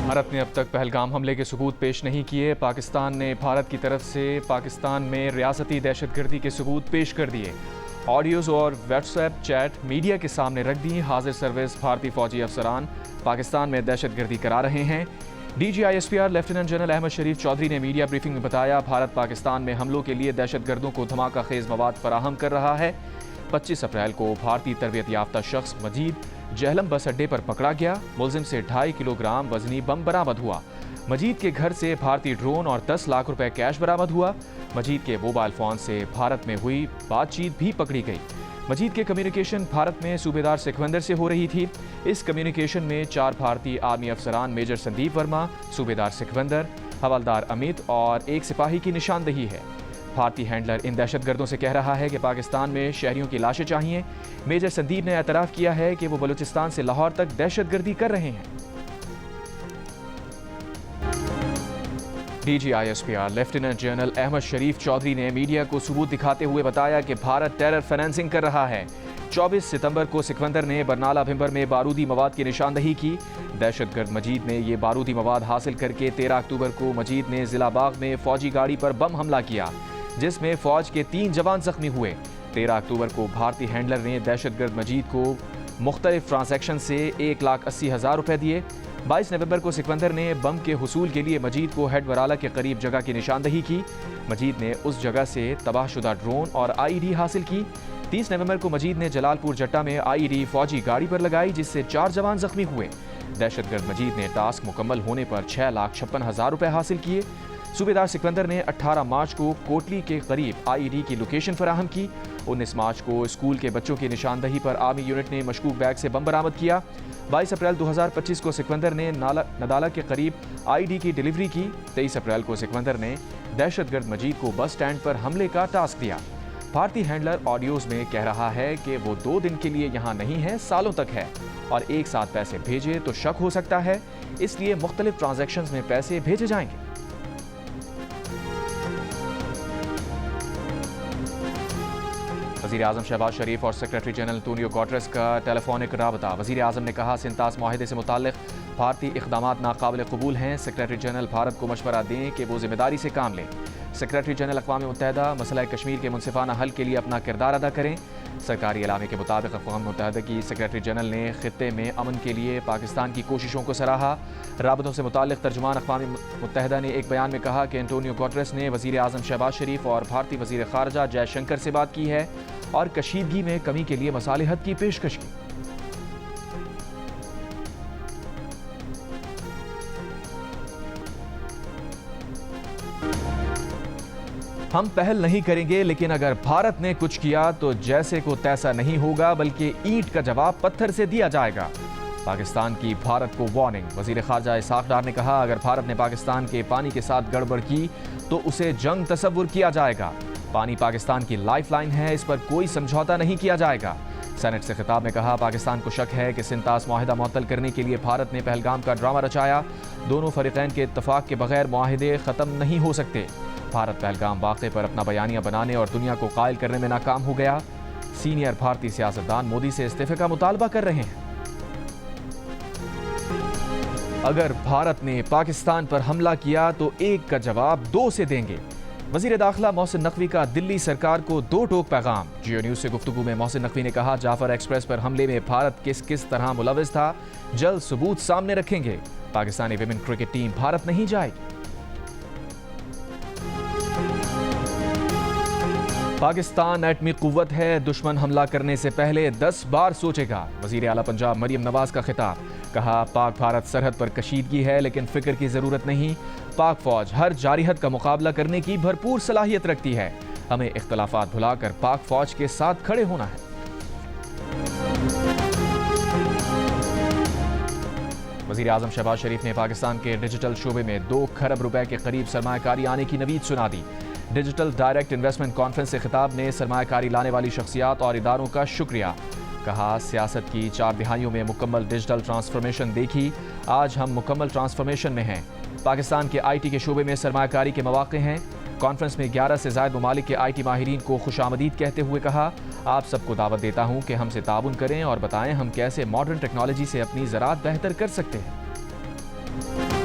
بھارت نے اب تک پہلگام حملے کے ثبوت پیش نہیں کیے۔ پاکستان نے بھارت کی طرف سے پاکستان میں ریاستی دہشت گردی کے ثبوت پیش کر دیے۔ آڈیوز اور واٹس ایپ چیٹ میڈیا کے سامنے رکھ دی۔ حاضر سروس بھارتی فوجی افسران پاکستان میں دہشت گردی کرا رہے ہیں۔ D G I S P R lieutenant general Ahmed Sharif Chaudhry نے میڈیا بریفنگ میں بتایا، بھارت پاکستان میں حملوں کے لیے دہشت گردوں کو دھماکہ خیز مواد فراہم کر رہا ہے۔ 25 اپریل کو بھارتی تربیت یافتہ شخص مجید جہلم بس اڈے پر پکڑا گیا۔ ملزم سے 2.5 کلو گرام وزنی بم برآمد ہوا۔ مجید کے گھر سے بھارتی ڈرون اور 10 لاکھ روپے کیش برآمد ہوا۔ مجید کے موبائل فون سے بھارت میں ہوئی بات چیت بھی پکڑی گئی۔ مجید کے کمیونیکیشن بھارت میں صوبیدار سکھوندر سے ہو رہی تھی۔ اس کمیونیکیشن میں 4 بھارتی آرمی افسران میجر سندیپ ورما، صوبیدار سکھوندر، حوالدار امیت اور 1 سپاہی کی نشاندہی ہے۔ بھارتی ہینڈلر ان دہشت گردوں سے کہہ رہا ہے کہ پاکستان میں شہریوں کی لاشیں چاہیے۔ میجر سندیپ نے اعتراف کیا ہے کہ وہ بلوچستان سے لاہور تک دہشت گردی کر رہے ہیں۔ D G I S P R lieutenant general Ahmed Sharif Chaudhry نے میڈیا کو ثبوت دکھاتے ہوئے بتایا کہ بھارت ٹیرر فائنینسنگ کر رہا ہے۔ 24 ستمبر کو سکھوندر نے برنالہ بھمبر میں بارودی مواد کی نشاندہی کی۔ دہشت گرد مجید نے یہ بارودی مواد حاصل کر کے 13 اکتوبر کو مجید نے ضلع باغ میں فوجی گاڑی پر بم حملہ کیا، جس میں فوج کے 3 جوان زخمی ہوئے۔ 13 اکتوبر کو بھارتی ہینڈلر نے دہشت گرد مجید کو مختلف ٹرانزیکشن سے 1,80,000 روپے دیے۔ 22 نومبر کو سکھوندر نے بم کے حصول کے لیے مجید کو ہیڈ ورالہ کے قریب جگہ کی نشاندہی کی۔ مجید نے اس جگہ سے تباہ شدہ ڈرون اور آئی ڈی حاصل کی۔ 30 نومبر کو مجید نے جلال پور جٹا میں آئی ڈی فوجی گاڑی پر لگائی، جس سے 4 جوان زخمی ہوئے۔ دہشت گرد مجید نے ٹاسک مکمل ہونے پر 6,56,000 روپے حاصل کیے۔ صوبیدار سکھوندر نے 18 مارچ کو کوٹلی کے قریب آئی ڈی کی لوکیشن فراہم کی۔ 19 مارچ کو اسکول کے بچوں کی نشاندہی پر آرمی یونٹ نے مشکوک بیگ سے بم برآمد کیا۔ 22 اپریل 2025 کو سکھوندر نے ندالہ کے قریب آئی ڈی کی ڈیلیوری کی۔ 23 اپریل کو سکھوندر نے دہشت گرد مجید کو بس سٹینڈ پر حملے کا ٹاسک دیا۔ بھارتی ہینڈلر آڈیوز میں کہہ رہا ہے کہ وہ 2 دن کے لیے یہاں نہیں ہے، سالوں تک ہے، اور ایک ساتھ پیسے بھیجے تو شک ہو سکتا ہے، اس لیے مختلف ٹرانزیکشنز میں پیسے بھیجے جائیں گے۔ وزیر اعظم شہباز شریف اور سیکریٹری جنرل انٹونیو گوٹریس کا ٹیلی فونک رابطہ۔ وزیر اعظم نے کہا، سنتاس معاہدے سے متعلق بھارتی اقدامات ناقابل قبول ہیں۔ سیکریٹری جنرل بھارت کو مشورہ دیں کہ وہ ذمہ داری سے کام لیں۔ سیکریٹری جنرل اقوام متحدہ مسئلہ کشمیر کے منصفانہ حل کے لیے اپنا کردار ادا کریں۔ سرکاری اعلامیے کے مطابق اقوام متحدہ کی سیکریٹری جنرل نے خطے میں امن کے لیے پاکستان کی کوششوں کو سراہا۔ رابطوں سے متعلق ترجمان اقوام متحدہ نے ایک بیان میں کہا کہ انٹونیو گوٹریس نے وزیر اعظم شہباز شریف اور بھارتی وزیر خارجہ جے شنکر سے بات کی ہے اور کشیدگی میں کمی کے لیے مصالحت کی پیشکش کی۔ ہم پہل نہیں کریں گے، لیکن اگر بھارت نے کچھ کیا تو جیسے کو تیسا نہیں ہوگا، بلکہ اینٹ کا جواب پتھر سے دیا جائے گا۔ پاکستان کی بھارت کو وارننگ۔ وزیر خارجہ اسحاق ڈار نے کہا، اگر بھارت نے پاکستان کے پانی کے ساتھ گڑبڑ کی تو اسے جنگ تصور کیا جائے گا۔ پانی پاکستان کی لائف لائن ہے، اس پر کوئی سمجھوتا نہیں کیا جائے گا۔ سینٹ سے خطاب میں کہا، پاکستان کو شک ہے کہ سنتاس معاہدہ معطل کرنے کے لیے بھارت نے پہلگام کا ڈرامہ رچایا۔ دونوں فریقین کے اتفاق کے بغیر معاہدے ختم نہیں ہو سکتے۔ بھارت پہلگام واقعے پر اپنا بیانیہ بنانے اور دنیا کو قائل کرنے میں ناکام ہو گیا۔ سینئر بھارتی سیاستدان مودی سے استعفے کا مطالبہ کر رہے ہیں۔ اگر بھارت نے پاکستان پر حملہ کیا تو 1 کا جواب 2 سے دیں گے۔ وزیر داخلہ محسن نقوی کا دلی سرکار کو 2 ٹوک پیغام۔ جیو نیوز سے گفتگو میں محسن نقوی نے کہا، جعفر ایکسپریس پر حملے میں بھارت کس طرح ملوث تھا، جلد ثبوت سامنے رکھیں گے۔ Pakistani women cricket team Bharat نہیں جائے گی۔ پاکستان ایٹمی قوت ہے، دشمن حملہ کرنے سے پہلے 10 بار سوچے گا۔ وزیر اعلیٰ پنجاب مریم نواز کا خطاب۔ کہا، پاک بھارت سرحد پر کشیدگی ہے، لیکن فکر کی ضرورت نہیں۔ پاک فوج ہر جارحیت کا مقابلہ کرنے کی بھرپور صلاحیت رکھتی ہے۔ ہمیں اختلافات بھلا کر پاک فوج کے ساتھ کھڑے ہونا ہے۔ وزیر اعظم شہباز شریف نے پاکستان کے ڈیجیٹل شعبے میں 2 کھرب روپے کے قریب سرمایہ کاری آنے کی نوید سنا دی۔ ڈیجیٹل ڈائریکٹ انویسٹمنٹ کانفرنس سے خطاب میں سرمایہ کاری لانے والی شخصیات اور اداروں کا شکریہ۔ کہا، سیاست کی 4 دہائیوں میں مکمل ڈیجیٹل ٹرانسفارمیشن دیکھی، آج ہم مکمل ٹرانسفارمیشن میں ہیں۔ پاکستان کے آئی ٹی کے شعبے میں سرمایہ کاری کے مواقع ہیں۔ کانفرنس میں 11 سے زائد ممالک کے آئی ٹی ماہرین کو خوش آمدید کہتے ہوئے کہا، آپ سب کو دعوت دیتا ہوں کہ ہم سے تعاون کریں اور بتائیں ہم کیسے ماڈرن ٹیکنالوجی سے اپنی زراعت بہتر کر سکتے ہیں۔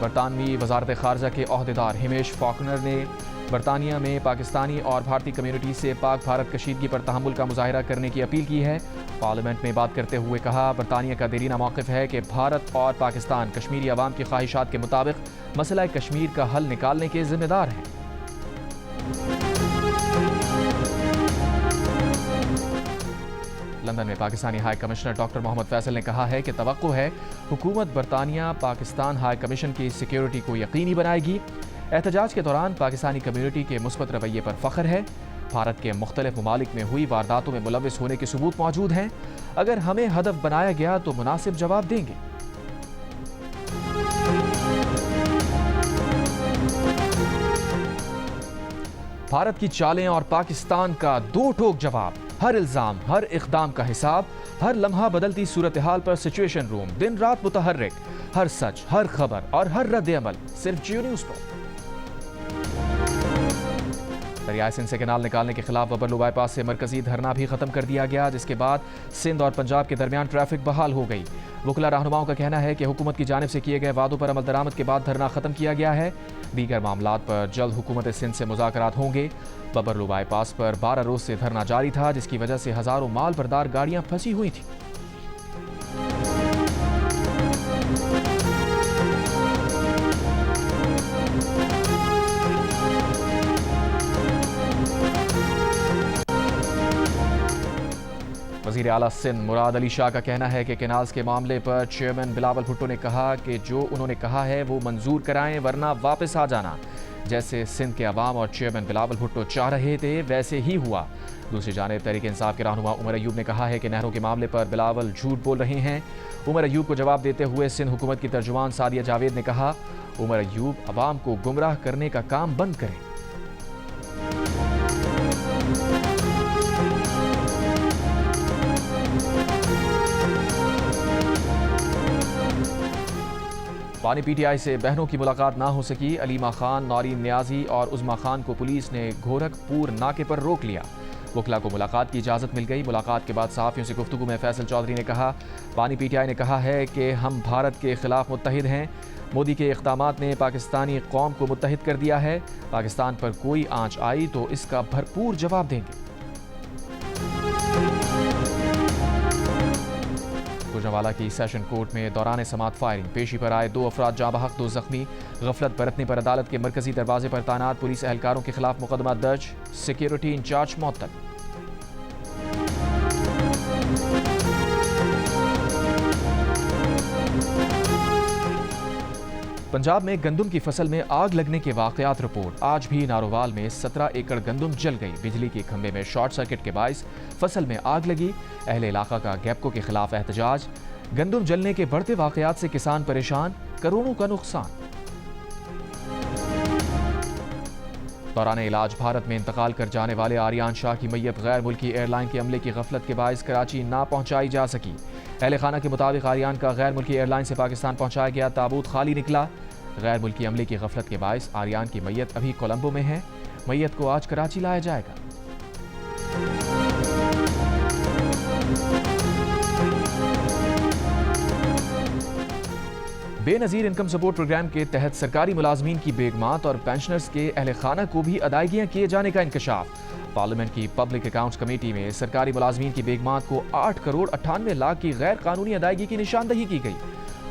برطانوی وزارت خارجہ کے عہدیدار ہمیش فاکنر نے برطانیہ میں پاکستانی اور بھارتی کمیونٹی سے پاک بھارت کشیدگی پر تحمل کا مظاہرہ کرنے کی اپیل کی ہے۔ پارلیمنٹ میں بات کرتے ہوئے کہا، برطانیہ کا دیرینہ موقف ہے کہ بھارت اور پاکستان کشمیری عوام کی خواہشات کے مطابق مسئلہ کشمیر کا حل نکالنے کے ذمہ دار ہیں۔ لندن میں پاکستانی ہائی کمشنر ڈاکٹر محمد فیصل نے کہا ہے کہ توقع ہے حکومت برطانیہ پاکستان ہائی کمیشن کی سیکیورٹی کو یقینی بنائے گی۔ احتجاج کے دوران پاکستانی کمیونٹی کے مثبت رویے پر فخر ہے۔ بھارت کے مختلف ممالک میں ہوئی وارداتوں میں ملوث ہونے کے ثبوت موجود ہیں۔ اگر ہمیں ہدف بنایا گیا تو مناسب جواب دیں گے۔ بھارت کی چالیں اور پاکستان کا دو ٹوک جواب، ہر الزام، ہر اقدام کا حساب، ہر لمحہ بدلتی صورتحال پر سچویشن روم دن رات متحرک، ہر سچ، ہر خبر اور ہر رد عمل صرف جیو نیوز پر۔ دریائے سندھ سے کینال نکالنے کے خلاف ببرلو بائی پاس سے مرکزی دھرنا بھی ختم کر دیا گیا، جس کے بعد سندھ اور پنجاب کے درمیان ٹریفک بحال ہو گئی۔ وکلا رہنماؤں کا کہنا ہے کہ حکومت کی جانب سے کیے گئے وعدوں پر عمل درآمد کے بعد دھرنا ختم کیا گیا ہے۔ دیگر معاملات پر جلد حکومت سندھ سے مذاکرات ہوں گے۔ ببرلو بائی پاس پر 12 روز سے دھرنا جاری تھا، جس کی وجہ سے ہزاروں مال بردار گاڑیاں پھنسی ہوئی تھیں۔ وزیر اعلیٰ سندھ مراد علی شاہ کا کہنا ہے کہ کینالز کے معاملے پر چیئرمین بلاول بھٹو نے کہا کہ جو انہوں نے کہا ہے وہ منظور کرائیں ورنہ واپس آ جانا۔ جیسے سندھ کے عوام اور چیئرمین بلاول بھٹو چاہ رہے تھے ویسے ہی ہوا۔ دوسری جانب تحریک انصاف کے رہنما عمر ایوب نے کہا ہے کہ نہروں کے معاملے پر بلاول جھوٹ بول رہے ہیں۔ عمر ایوب کو جواب دیتے ہوئے سندھ حکومت کی ترجمان سعدیہ جاوید نے کہا، عمر ایوب عوام کو گمراہ کرنے کا کام بند کریں۔ پانی پی ٹی آئی سے بہنوں کی ملاقات نہ ہو سکی۔ علیمہ خان، نورین نیازی اور عظمیٰ خان کو پولیس نے گورکھپور ناکے پر روک لیا۔ وکلا کو ملاقات کی اجازت مل گئی۔ ملاقات کے بعد صحافیوں سے گفتگو میں فیصل چودھری نے کہا، پانی پی ٹی آئی نے کہا ہے کہ ہم بھارت کے خلاف متحد ہیں۔ مودی کے اقدامات نے پاکستانی قوم کو متحد کر دیا ہے۔ پاکستان پر کوئی آنچ آئی تو اس کا بھرپور جواب دیں گے۔ گوجرانوالہ کی سیشن کورٹ میں دوران سماعت فائرنگ، پیشی پر آئے 2 افراد جاں بحق، 2 زخمی۔ غفلت برتنے پر عدالت کے مرکزی دروازے پر تعینات پولیس اہلکاروں کے خلاف مقدمہ درج، سیکیورٹی انچارج معطل۔ پنجاب میں گندم کی فصل میں آگ لگنے کے واقعات رپورٹ۔ آج بھی نارووال میں 17 ایکڑ گندم جل گئی۔ بجلی کے کھمبے میں شارٹ سرکٹ کے باعث فصل میں آگ لگی۔ اہل علاقہ کا گیپکو کے خلاف احتجاج۔ گندم جلنے کے بڑھتے واقعات سے کسان پریشان، کروڑوں کا نقصان۔ دوران علاج بھارت میں انتقال کر جانے والے آریان شاہ کی میت غیر ملکی ایئر لائن کے عملے کی غفلت کے باعث کراچی نہ پہنچائی جا سکی۔ اہل خانہ کے مطابق آریان کا غیر ملکی ایئر لائن سے پاکستان پہنچایا گیا تابوت خالی نکلا۔ غیر ملکی عملے کی غفلت کے باعث آریان کی میت ابھی کولمبو میں ہے۔ میت کو آج کراچی لایا جائے گا۔ بے نظیر انکم سپورٹ پروگرام کے تحت سرکاری ملازمین کی بیگمات اور پینشنرز کے اہل خانہ کو بھی ادائیگیاں کیے جانے کا انکشاف۔ پارلیمنٹ کی پبلک اکاؤنٹس کمیٹی میں سرکاری ملازمین کی بیگمات کو 8 کروڑ 98 لاکھ کی غیر قانونی ادائیگی کی نشاندہی کی گئی۔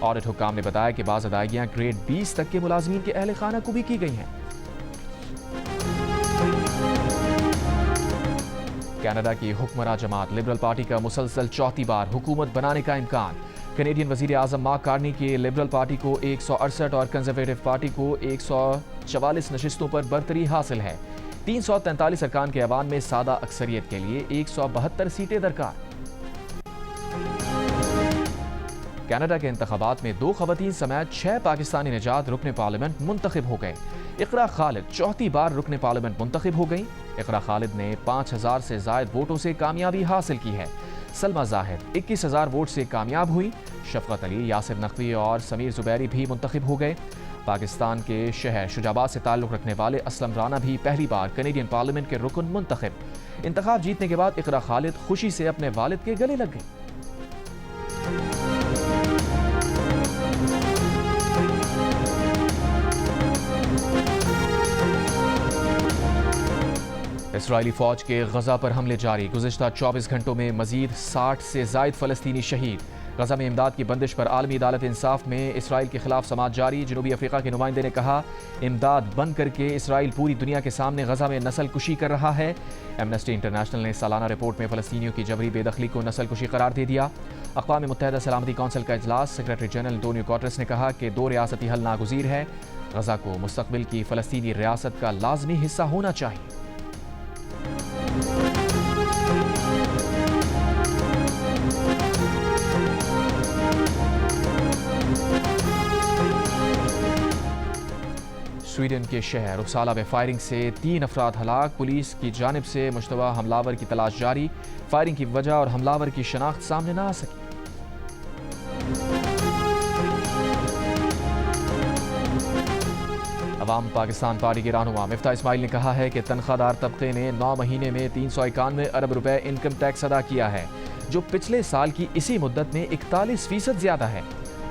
آڈٹ حکام نے بتایا کہ بعض ادائیگیاں گریڈ 20 تک کے ملازمین کے اہل خانہ کو بھی کی گئی ہیں۔ کینیڈا کی حکمراں جماعت لبرل پارٹی کا مسلسل چوتھی بار حکومت بنانے کا امکان۔ کینیڈین وزیر اعظم مارک کارنی کی لبرل پارٹی کو 168 اور کنزرویٹو پارٹی کو 144 نشستوں پر برتری حاصل ہے۔ 343 ارکان کے ایوان میں سادہ اکثریت کے لیے 172 سیٹیں درکار۔ کینیڈا کے انتخابات میں 2 خواتین سمیت 6 پاکستانی نژاد رکن پارلیمنٹ منتخب ہو گئے۔ اقرا خالد چوتھی بار رکن پارلیمنٹ منتخب ہو گئیں۔ اقرا خالد نے 5000 سے زائد ووٹوں سے کامیابی حاصل کی ہے۔ سلمہ زاہد 21000 ووٹ سے کامیاب ہوئی۔ شفقت علی، یاسر نقوی اور سمیر زبیری بھی منتخب ہو گئے۔ پاکستان کے شہر شجاباد سے تعلق رکھنے والے اسلم رانا بھی پہلی بار کینیڈین پارلیمنٹ کے رکن منتخب۔ انتخاب جیتنے کے بعد اقرا خالد خوشی سے اپنے والد کے گلے لگ گئی۔ اسرائیلی فوج کے غزہ پر حملے جاری، گزشتہ 24 گھنٹوں میں مزید 60 سے زائد فلسطینی شہید۔ غزہ میں امداد کی بندش پر عالمی عدالت انصاف میں اسرائیل کے خلاف سماعت جاری، جنوبی افریقہ کے نمائندے نے کہا امداد بند کر کے اسرائیل پوری دنیا کے سامنے غزہ میں نسل کشی کر رہا ہے۔ ایمنسٹی انٹرنیشنل نے سالانہ رپورٹ میں فلسطینیوں کی جبری بے دخلی کو نسل کشی قرار دے دیا۔ اقوام متحدہ سلامتی کونسل کا اجلاس، سیکریٹری جنرل انٹونیو گوٹریس نے کہا کہ 2 ریاستی حل ناگزیر ہے، غزہ کو مستقبل کی فلسطینی ریاست کا لازمی حصہ ہونا چاہیے۔ سویڈن کے شہر اپسالہ میں فائرنگ سے 3 افراد ہلاک، پولیس کی جانب سے مشتبہ حملہ کی تلاش جاری، فائرنگ کی وجہ اور حملہ کی شناخت سامنے نہ آ سکی۔ عوام پاکستان پارٹی کے رہنما مفتاح اسماعیل نے کہا ہے کہ تنخواہ دار طبقے نے 9 مہینے میں 391 ارب روپے انکم ٹیکس ادا کیا ہے، جو پچھلے سال کی اسی مدت میں 41% زیادہ ہے۔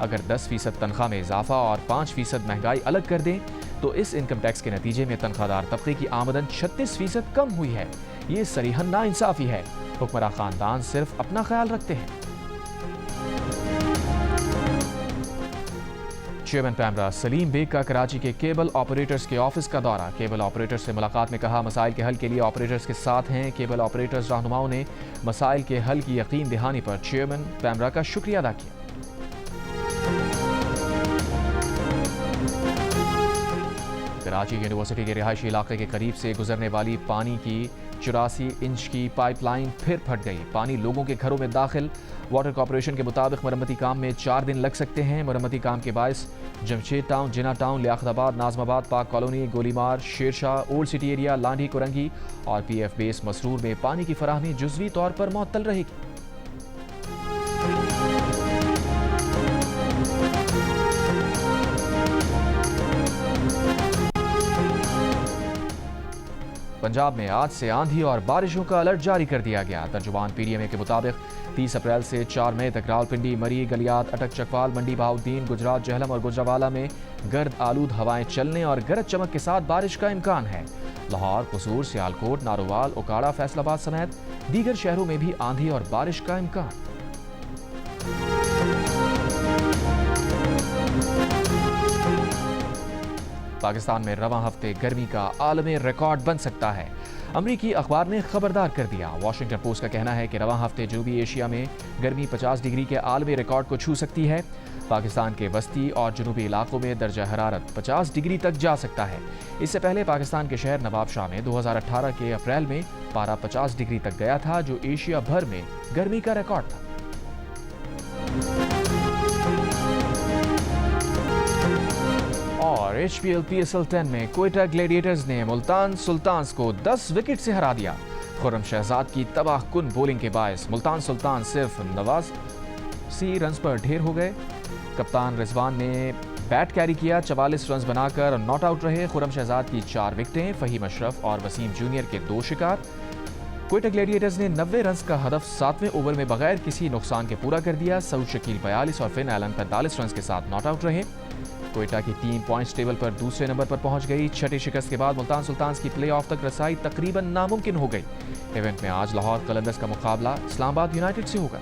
اگر 10% تنخواہ میں اضافہ اور 5% مہنگائی الگ کر دیں تو اس انکم ٹیکس کے نتیجے میں تنخواہ دار طبقے کی آمدن 36% کم ہوئی ہے۔ یہ صریحاً ناانصافی ہے۔ حکمراں خاندان صرف اپنا خیال رکھتے ہیں۔ چیئرمین پیمرا سلیم بیگ کا کراچی کے کیبل آپریٹرز کے آفس کا دورہ، کیبل آپریٹرز سے ملاقات میں کہا مسائل کے حل کے لیے آپریٹرز کے ساتھ ہیں۔ کیبل آپریٹرز رہنماؤں نے مسائل کے حل کی یقین دہانی پر چیئرمین پیمرا کا شکریہ ادا کیا۔ کراچی یونیورسٹی کے رہائشی علاقے کے قریب سے گزرنے والی پانی کی 84 انچ کی پائپ لائن پھر پھٹ گئی، پانی لوگوں کے گھروں میں داخل۔ واٹر کارپوریشن کے مطابق مرمتی کام میں 4 دن لگ سکتے ہیں۔ مرمتی کام کے باعث جمشید ٹاؤن، جناح ٹاؤن، لیاقت آباد، ناظم آباد، پاک کالونی، گولی مار، Sher Shah, old city area, Landhi, Korangi اور پی ایف بیس مسرور میں پانی کی فراہمی جزوی طور پر معطل رہے گی۔ پنجاب میں آج سے آندھی اور بارشوں کا الرٹ جاری کر دیا گیا۔ ترجمان پی ڈی ایم اے کے مطابق 30 اپریل سے 4 مئی تک راولپنڈی، مری، گلیات، اٹک، چکوال، منڈی بہاؤالدین، گجرات، جہلم اور گوجرانوالہ میں گرد آلود ہوائیں چلنے اور گرج چمک کے ساتھ بارش کا امکان ہے۔ لاہور، قصور، سیالکوٹ، نارووال، اوکاڑہ، فیصل آباد سمیت دیگر شہروں میں بھی آندھی اور بارش کا امکان۔ پاکستان میں رواں ہفتے گرمی کا عالمی ریکارڈ بن سکتا ہے، امریکی اخبار نے خبردار کر دیا۔ واشنگٹن پوسٹ کا کہنا ہے کہ رواں ہفتے جنوبی ایشیا میں گرمی 50 ڈگری کے عالمی ریکارڈ کو چھو سکتی ہے۔ پاکستان کے وسطی اور جنوبی علاقوں میں درجہ حرارت 50 ڈگری تک جا سکتا ہے۔ اس سے پہلے پاکستان کے شہر نواب شاہ میں 2018 کے اپریل میں پارہ 50 ڈگری تک گیا تھا، جو ایشیا بھر میں گرمی کا ریکارڈ تھا۔ اور H P L P S L 10 میں کوئٹہ گلیڈیٹرز نے ملتان سلطانز کو 10 وکٹ سے ہرا دیا۔ خرم شہزاد کی تباہ کن بولنگ کے باعث ملتان سلطان صرف 89 رنز پر ڈھیر ہو گئے۔ کپتان رضوان نے بیٹ کیری کیا، 44 رنز بنا کر ناٹ آؤٹ رہے۔ خرم شہزاد کی 4 وکٹیں، فہیم اشرف اور وسیم جونیئر کے 2 شکار۔ کوئٹہ گلیڈیٹرز نے 90 رنز کا ہدف 7ویں اوور میں بغیر کسی نقصان کے پورا کر دیا۔ سعود شکیل 42 اور فن ایلن 45 رنز کے ساتھ ناٹ آؤٹ رہے۔ کوئٹہ کی ٹیم پوائنٹس ٹیبل پر دوسرے نمبر پر پہنچ گئی۔ چھٹی شکست کے بعد ملتان سلطانز کی پلے آف تک رسائی تقریباً ناممکن ہو گئی۔ ایونٹ میں آج لاہور قلندرز کا مقابلہ اسلام آباد یونائٹڈ سے ہوگا۔